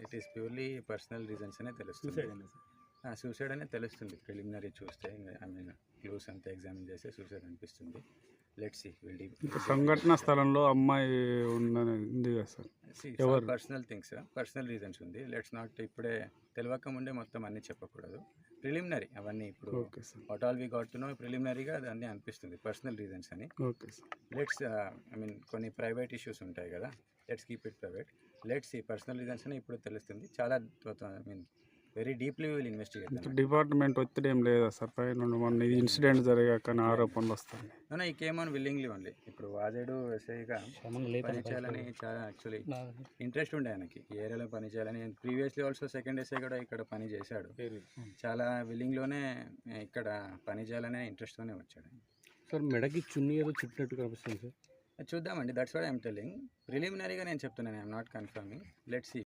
It is purely personal reasons అనే తెలుస్తుంది. Suicide అనే తెలుస్తుంది ప్రిలిమినరీ చూస్తే. ఐ మీన్ క్లూస్ అంతా ఎగ్జామిన్ చేస్తే సూసైడ్ అనిపిస్తుంది. లెట్స్ సీ విల్ డీ. సంఘటన స్థలంలో అమ్మాయి ఉంది కదా sir, personal things, personal reasons ఉంది. లెట్స్ నాట్ ఇప్పుడే తెలియక ముందే మొత్తం అన్నీ చెప్పకూడదు. ప్రిలిమినరీ అవన్నీ ఇప్పుడు what all we got to know ప్రిలిమినరీగా అది అన్నీ అనిపిస్తుంది పర్సనల్ రీజన్స్ అని. లెట్స్ ఐ మీన్ కొన్ని ప్రైవేట్ ఇష్యూస్ ఉంటాయి కదా, let's keep it private. Let's see personal reasons అని ఇప్పుడు తెలుస్తుంది. చాలా I mean very deeply will investigate. Department ఒత్తిడి ఏం లేదా సార్ పైన? మొన్న ఇన్సిడెంట్ జరిగాక ఆరోపణలు వస్తాయి. ఈ కేమ్ ఆన్ విల్లింగ్లీ ఓన్లీ. ఇప్పుడు వాజేడు ఎస్ఐగా పని చేయాలని చాలా యాక్చువల్లీ ఇంట్రెస్ట్ ఉండే ఆయనకి, ఈ ఏరియాలో పని చేయాలని. ప్రీవియస్లీ ఆల్సో సెకండ్ ఎస్ఐ కూడా ఇక్కడ పని చేశాడు. చాలా విల్లింగ్లోనే ఇక్కడ పని చేయాలనే ఇంట్రెస్ట్తోనే వచ్చాడు. సార్ మెడకి చున్నీ ఏదో చుట్టినట్టు కనిపిస్తుంది సార్. చూద్దామండి, దట్స్ వాట్ ఐఎమ్ టెల్లింగ్. ప్రిలిమినరీగా నేను చెప్తున్నాను, I'm not confirming. Let's see.